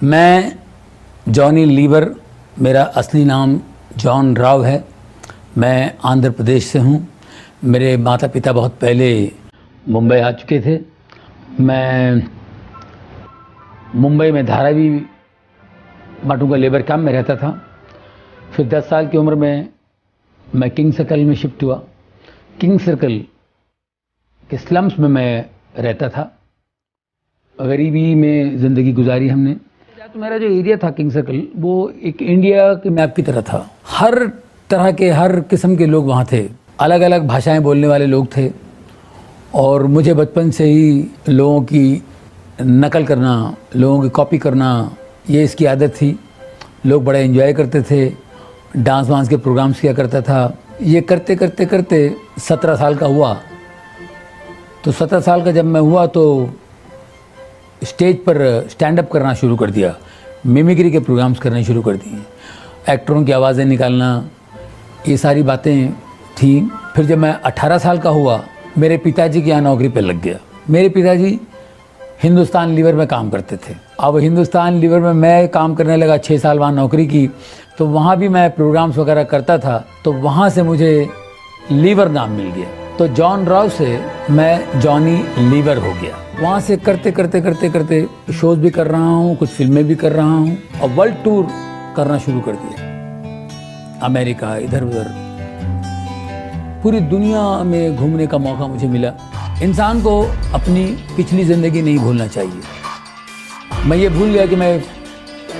मैं Johnny liver, मेरा असली नाम जॉन राव है। मैं आंध्र प्रदेश से हूँ। मेरे माता पिता बहुत पहले मुंबई आ चुके थे। मैं मुंबई में धारावी माटुंगा लेबर कैंप में रहता था। फिर 10 साल की उम्र में मैं किंग सर्कल में शिफ्ट हुआ। किंग सर्कल के स्लम्स में मैं रहता था। गरीबी में ज़िंदगी गुजारी हमने। तो मेरा जो एरिया था किंग सर्कल, वो एक इंडिया के मैप की तरह था। हर तरह के, हर किस्म के लोग वहाँ थे। अलग अलग भाषाएं बोलने वाले लोग थे। और मुझे बचपन से ही लोगों की नकल करना, लोगों की कॉपी करना, ये इसकी आदत थी। लोग बड़ा एंजॉय करते थे। डांस वांस के प्रोग्राम्स किया करता था। ये करते करते करते 17 साल का हुआ। तो 17 साल का जब मैं हुआ तो स्टेज पर स्टैंड अप करना शुरू कर दिया। मिमिक्री के प्रोग्राम्स करने शुरू कर दिए। एक्टरों की आवाज़ें निकालना, ये सारी बातें थी। फिर जब मैं 18 साल का हुआ, मेरे पिताजी के यहाँ नौकरी पर लग गया। मेरे पिताजी हिंदुस्तान लीवर में काम करते थे। अब हिंदुस्तान लीवर में मैं काम करने लगा, 6 साल वहाँ नौकरी की। तो वहाँ भी मैं प्रोग्राम्स वगैरह करता था। तो वहाँ से मुझे लीवर नाम मिल गया। तो जॉन राव से मैं जॉनी लीवर हो गया। वहाँ से करते करते करते करते शोज़ भी कर रहा हूँ, कुछ फिल्में भी कर रहा हूँ और वर्ल्ड टूर करना शुरू कर दिया। अमेरिका, इधर उधर पूरी दुनिया में घूमने का मौका मुझे मिला। इंसान को अपनी पिछली ज़िंदगी नहीं भूलना चाहिए। मैं ये भूल गया कि मैं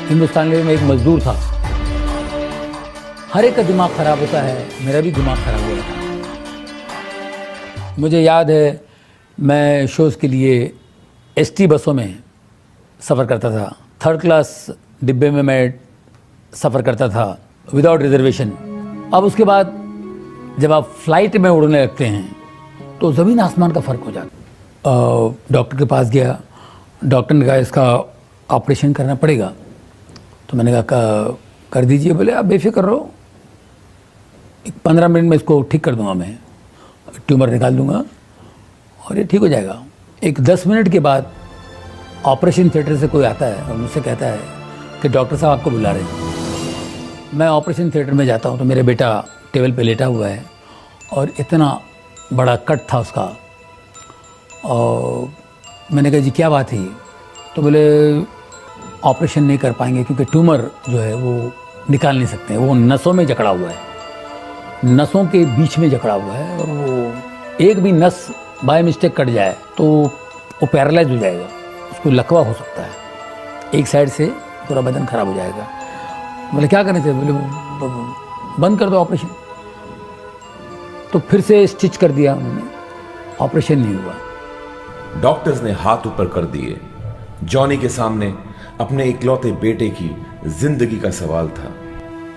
हिंदुस्तान में एक मजदूर था। हर एक का दिमाग ख़राब होता है, मेरा भी दिमाग ख़राब हुआ था। मुझे याद है मैं शोज़ के लिए एसटी बसों में सफ़र करता था। 3rd क्लास डिब्बे में मैं सफ़र करता था विदाउट रिजर्वेशन। अब उसके बाद जब आप फ्लाइट में उड़ने लगते हैं तो ज़मीन आसमान का फ़र्क हो जाता। डॉक्टर के पास गया। डॉक्टर ने कहा इसका ऑपरेशन करना पड़ेगा। तो मैंने कहा कर दीजिए। बोले आप बेफिक्र रहो, 15 मिनट में इसको ठीक कर दूंगा, मैं ट्यूमर निकाल दूंगा और ये ठीक हो जाएगा। एक 10 मिनट के बाद ऑपरेशन थिएटर से कोई आता है और मुझसे कहता है कि डॉक्टर साहब आपको बुला रहे हैं। मैं ऑपरेशन थिएटर में जाता हूँ तो मेरा बेटा टेबल पे लेटा हुआ है और इतना बड़ा कट था उसका। और मैंने कहा जी क्या बात है? तो बोले ऑपरेशन नहीं कर पाएंगे क्योंकि ट्यूमर जो है वो निकाल नहीं सकते हैं। वो नसों में जकड़ा हुआ है, नसों के बीच में जकड़ा हुआ है और वो एक भी नस बाय मिस्टेक कट जाए तो वो पैरालाइज हो जाएगा, उसको लकवा हो सकता है, एक साइड से पूरा बदन खराब हो जाएगा। बोले क्या करना चाहिए? बोले बंद कर दो ऑपरेशन। तो फिर से स्टिच कर दिया उन्होंने, ऑपरेशन नहीं हुआ। डॉक्टर्स ने हाथ ऊपर कर दिए। जॉनी के सामने अपने इकलौते बेटे की जिंदगी का सवाल था।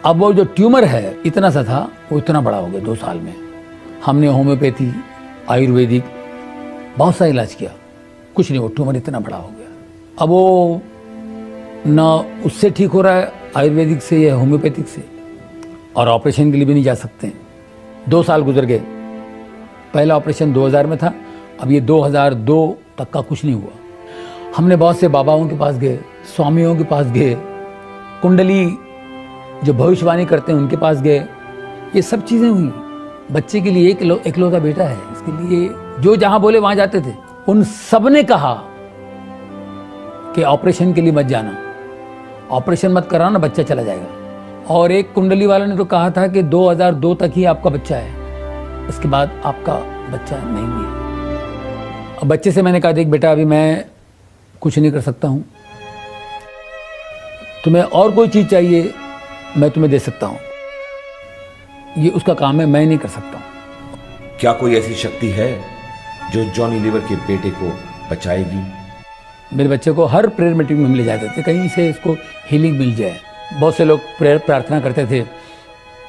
अब वो जो ट्यूमर है इतना सा था, वो इतना बड़ा हो गया 2 साल में। हमने होम्योपैथी, आयुर्वेदिक बहुत सा इलाज किया, कुछ नहीं, वो ट्यूमर इतना बड़ा हो गया। अब वो ना उससे ठीक हो रहा है आयुर्वेदिक से या होम्योपैथिक से, और ऑपरेशन के लिए भी नहीं जा सकते। 2 साल गुजर गए। पहला ऑपरेशन 2000 में था, अब ये 2002 तक का कुछ नहीं हुआ। हमने बहुत से बाबाओं के पास गए, स्वामियों के पास गए, कुंडली जो भविष्यवाणी करते हैं उनके पास गए। ये सब चीज़ें हुई। बच्चे के लिए इकलौता बेटा है, इसके लिए जो जहाँ बोले वहाँ जाते थे। उन सब ने कहा कि ऑपरेशन के लिए मत जाना, ऑपरेशन मत कराना, बच्चा चला जाएगा। और एक कुंडली वाले ने तो कहा था कि 2002 तक ही आपका बच्चा है, उसके बाद आपका बच्चा नहीं है। अब बच्चे से मैंने कहा देख बेटा, अभी मैं कुछ नहीं कर सकता हूँ, तुम्हें और कोई चीज़ चाहिए मैं तुम्हें दे सकता हूँ, ये उसका काम है, मैं नहीं कर सकता हूँ। क्या कोई ऐसी शक्ति है जो जॉनी लीवर के बेटे को बचाएगी? मेरे बच्चे को हर प्रेयर मीटिंग में हम ले जाते थे, कहीं से इसको हीलिंग मिल जाए। बहुत से लोग प्रेयर प्रार्थना करते थे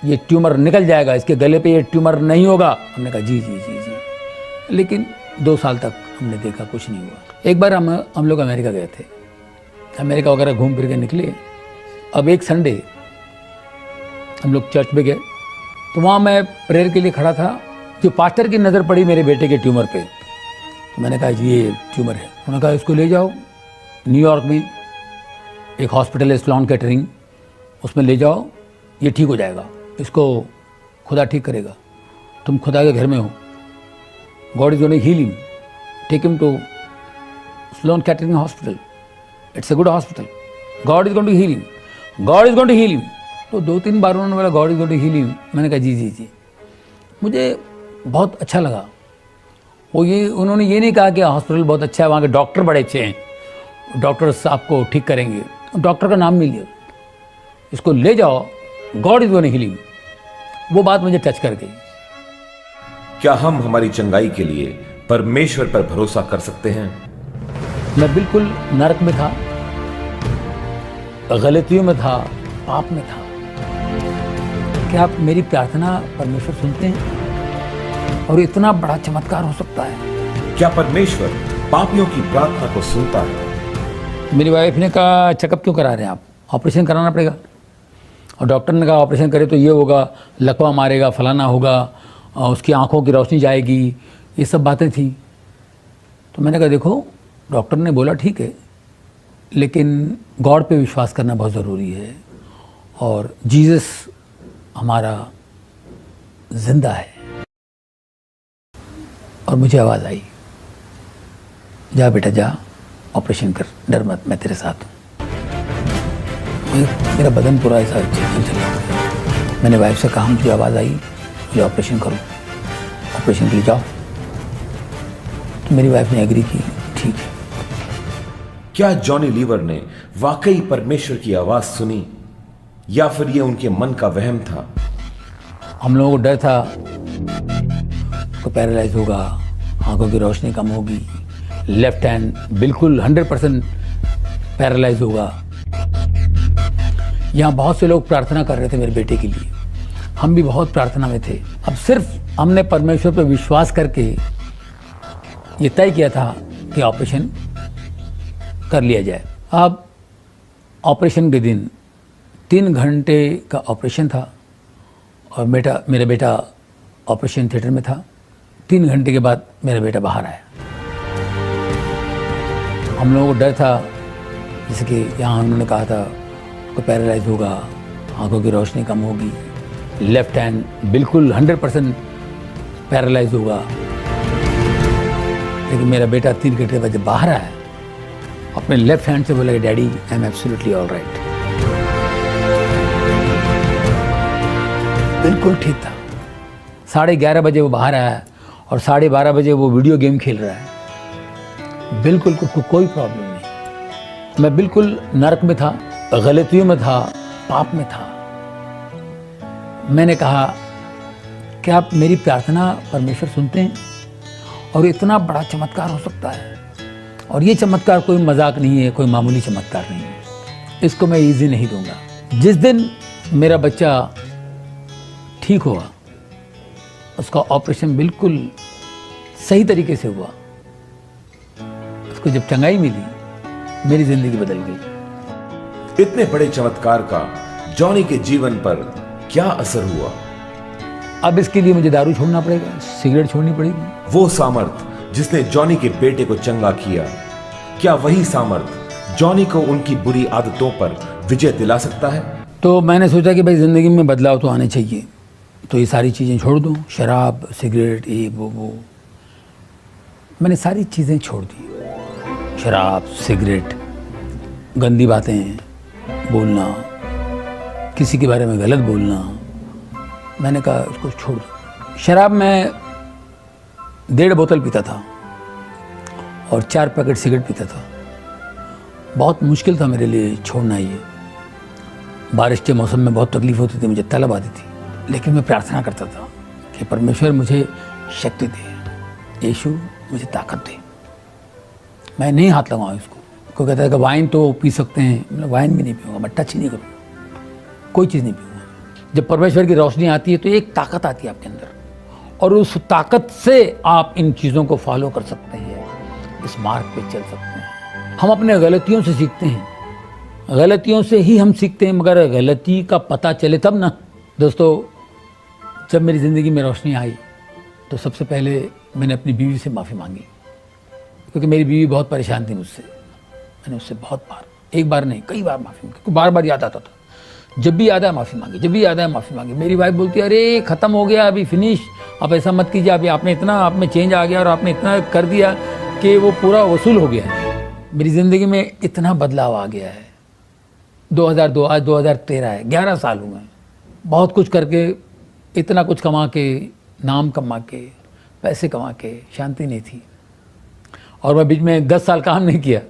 ये ट्यूमर निकल जाएगा, इसके गले पे ये ट्यूमर नहीं होगा। हमने कहा जी जी जी जी, लेकिन 2 साल तक हमने देखा कुछ नहीं हुआ। एक बार हम लोग अमेरिका गए थे, अमेरिका वगैरह घूम फिर के निकले। अब एक संडे हम लोग चर्च में गए, तो वहाँ मैं प्रेयर के लिए खड़ा था। जो पास्टर की नज़र पड़ी मेरे बेटे के ट्यूमर पे, तो मैंने कहा जी ये ट्यूमर है। उन्होंने कहा इसको ले जाओ न्यूयॉर्क में एक हॉस्पिटल है स्लॉन कैटरिंग, उसमें ले जाओ, ये ठीक हो जाएगा, इसको खुदा ठीक करेगा, तुम खुदा के घर में हो, God is going to heal him, take him to Sloan Kettering hospital, it's a good hospital, God is going to heal him, God is going to heal him. तो 2-3 बार उन्होंने बोला God is going to heal him. मैंने कहा जी जी जी। मुझे बहुत अच्छा लगा। उन्होंने ये नहीं कहा कि हॉस्पिटल बहुत अच्छा है, वहाँ के डॉक्टर बड़े अच्छे हैं, डॉक्टर्स आपको ठीक करेंगे, डॉक्टर का नाम नहीं लिया, इसको ले जाओ, God is going to heal him. वो बात मुझे टच कर गई। क्या हम हमारी चंगाई के लिए परमेश्वर पर भरोसा कर सकते हैं? मैं बिल्कुल नरक में था, गलतियों में था, पाप में था। क्या आप मेरी प्रार्थना परमेश्वर सुनते हैं? और इतना बड़ा चमत्कार हो सकता है। क्या परमेश्वर पापियों की प्रार्थना को सुनता है? मेरी वाइफ ने कहा चेकअप क्यों करा रहे हैं आप, ऑपरेशन कराना पड़ेगा। और डॉक्टर ने कहा ऑपरेशन करे तो ये होगा, लकवा मारेगा, फलाना होगा, उसकी आंखों की रोशनी जाएगी, ये सब बातें थी। तो मैंने कहा देखो, डॉक्टर ने बोला ठीक है, लेकिन गॉड पे विश्वास करना बहुत ज़रूरी है, और जीसस हमारा जिंदा है। और मुझे आवाज़ आई, जा बेटा जा, ऑपरेशन कर, डर मत, मैं तेरे साथ हूँ। मेरा बदन पूरा ऐसा चल रहा। मैंने वाइफ से कहा मुझे आवाज़ आई, मुझे ऑपरेशन करो, ऑपरेशन के लिए जाओ। तो मेरी वाइफ ने एग्री की, ठीक है। क्या जॉनी लीवर ने वाकई परमेश्वर की आवाज सुनी, या फिर ये उनके मन का वहम था? हम लोगों को डर था को पैरालाइज होगा, आंखों की रोशनी कम होगी, लेफ्ट हैंड बिल्कुल 100% पैरालाइज होगा। यहाँ बहुत से लोग प्रार्थना कर रहे थे मेरे बेटे के लिए, हम भी बहुत प्रार्थना में थे। अब सिर्फ हमने परमेश्वर पर विश्वास करके ये तय किया था कि ऑपरेशन कर लिया जाए। अब ऑपरेशन के दिन 3 घंटे का ऑपरेशन था, और मेरा बेटा ऑपरेशन थिएटर में था। 3 घंटे के बाद मेरा बेटा बाहर आया। हम लोगों को डर था, जैसे कि यहाँ उन्होंने कहा था को पैरालाइज होगा, आंखों की रोशनी कम होगी, लेफ्ट हैंड बिल्कुल 100% पैरालाइज होगा। लेकिन मेरा बेटा 3 घंटे बाद जब बाहर आया, अपने लेफ्ट हैंड से बोला daddy I am absolutely all right. बिल्कुल ठीक था। 11:30 बजे वो बाहर आया, और 12:30 बजे वो वीडियो गेम खेल रहा है। बिल्कुल कोई प्रॉब्लम नहीं। मैं बिल्कुल नरक में था, गलतियों में था, पाप में था। मैंने कहा क्या आप मेरी प्रार्थना परमेश्वर सुनते हैं? और इतना बड़ा चमत्कार हो सकता है। और ये चमत्कार कोई मजाक नहीं है, कोई मामूली चमत्कार नहीं है, इसको मैं इजी नहीं दूंगा। जिस दिन मेरा बच्चा ठीक हुआ, उसका ऑपरेशन बिल्कुल सही तरीके से हुआ, उसको जब चंगाई मिली, मेरी जिंदगी बदल गई। इतने बड़े चमत्कार का जॉनी के जीवन पर क्या असर हुआ? अब इसके लिए मुझे दारू छोड़ना पड़ेगा, सिगरेट छोड़नी पड़ेगी। वो सामर्थ जिसने जॉनी के बेटे को चंगा किया, क्या वही सामर्थ जॉनी को उनकी बुरी आदतों पर विजय दिला सकता है? तो मैंने सोचा कि भाई जिंदगी में बदलाव तो आने चाहिए, तो ये सारी चीज़ें छोड़ दूँ, शराब, सिगरेट, ये वो। मैंने सारी चीज़ें छोड़ दी, शराब, सिगरेट, गंदी बातें बोलना, किसी के बारे में गलत बोलना। मैंने कहा उसको छोड़ दो। शराब में 1.5 बोतल पीता था, और 4 पैकेट सिगरेट पीता था। बहुत मुश्किल था मेरे लिए छोड़ना ये। बारिश के मौसम में बहुत तकलीफ होती थी, मुझे तलब आती थी, लेकिन मैं प्रार्थना करता था कि परमेश्वर मुझे शक्ति दे, यीशु मुझे ताकत दे, मैं नहीं हाथ लगाऊँ इसको। कोई कहता है कि वाइन तो पी सकते हैं, मैं वाइन भी नहीं पीऊँगा, मैं टच ही नहीं करूँगा, कोई चीज़ नहीं पीऊँगा। जब परमेश्वर की रोशनी आती है तो एक ताकत आती है आपके अंदर, और उस ताकत से आप इन चीज़ों को फॉलो कर सकते हैं, इस मार्ग पे चल सकते हैं। हम अपने गलतियों से सीखते हैं, गलतियों से ही हम सीखते हैं, मगर गलती का पता चले तब ना। दोस्तों, जब मेरी ज़िंदगी में रोशनी आई तो सबसे पहले मैंने अपनी बीवी से माफ़ी मांगी, क्योंकि मेरी बीवी बहुत परेशान थी मुझसे। मैंने उससे बहुत बार एक बार नहीं, कई बार माफ़ी मांगी, बार बार याद आता था। जब भी याद आया माफ़ी मांगी, जब भी याद आया माफ़ी मांगी। मेरी वाइफ बोलती है अरे ख़त्म हो गया, अभी फिनिश, अब ऐसा मत कीजिए, अभी आपने इतना, आप में चेंज आ गया और आपने इतना कर दिया कि वो पूरा वसूल हो गया है। मेरी ज़िंदगी में इतना बदलाव आ गया है। 2002, आज 2013 है, 11 साल हुए। बहुत कुछ करके, इतना कुछ कमा के, नाम कमा के, पैसे कमा के, शांति नहीं थी। और मैं बीच में 10 साल काम नहीं किया,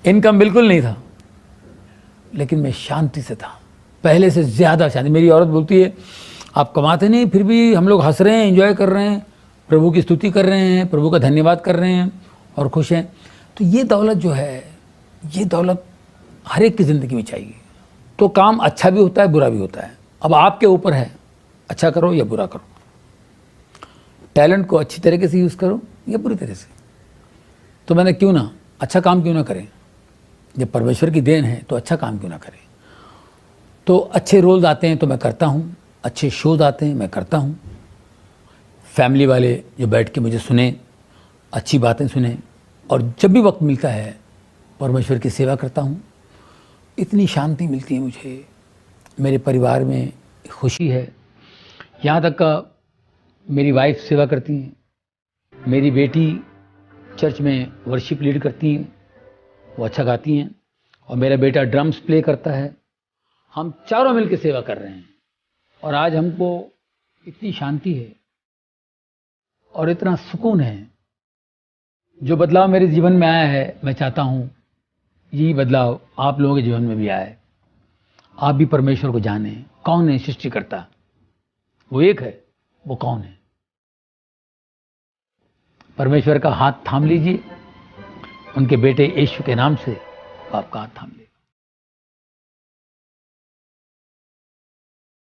इनकम बिल्कुल नहीं था, लेकिन मैं शांति से था, पहले से ज़्यादा शांति। मेरी औरत बोलती है आप कमाते नहीं, फिर भी हम लोग हंस रहे हैं, एंजॉय कर रहे हैं, प्रभु की स्तुति कर रहे हैं, प्रभु का धन्यवाद कर रहे हैं और खुश हैं। तो ये दौलत जो है, ये दौलत हर एक की ज़िंदगी में चाहिए। तो काम अच्छा भी होता है, बुरा भी होता है, अब आपके ऊपर है, अच्छा करो या बुरा करो। टैलेंट को अच्छी तरीके से यूज़ करो या बुरी तरह से। तो मैंने क्यों ना अच्छा काम क्यों ना करें, जब परमेश्वर की देन है तो अच्छा काम क्यों ना करें। तो अच्छे रोल्स आते हैं तो मैं करता हूँ, अच्छे शोज आते हैं मैं करता हूँ। फैमिली वाले जो बैठ के मुझे सुने, अच्छी बातें सुने, और जब भी वक्त मिलता है परमेश्वर की सेवा करता हूँ। इतनी शांति मिलती है मुझे, मेरे परिवार में खुशी है। यहाँ तक का मेरी वाइफ सेवा करती हैं, मेरी बेटी चर्च में वर्शिप लीड करती हैं, वो अच्छा गाती हैं, और मेरा बेटा ड्रम्स प्ले करता है। हम चारों मिलकर सेवा कर रहे हैं और आज हमको इतनी शांति है और इतना सुकून है। जो बदलाव मेरे जीवन में आया है, मैं चाहता हूँ यही बदलाव आप लोगों के जीवन में भी आए। आप भी परमेश्वर को जानें, कौन है सृष्टिकर्ता, वो एक है, वो कौन है। परमेश्वर का हाथ थाम लीजिए, उनके बेटे यीशु के नाम से आपका हाथ थाम लीजिए।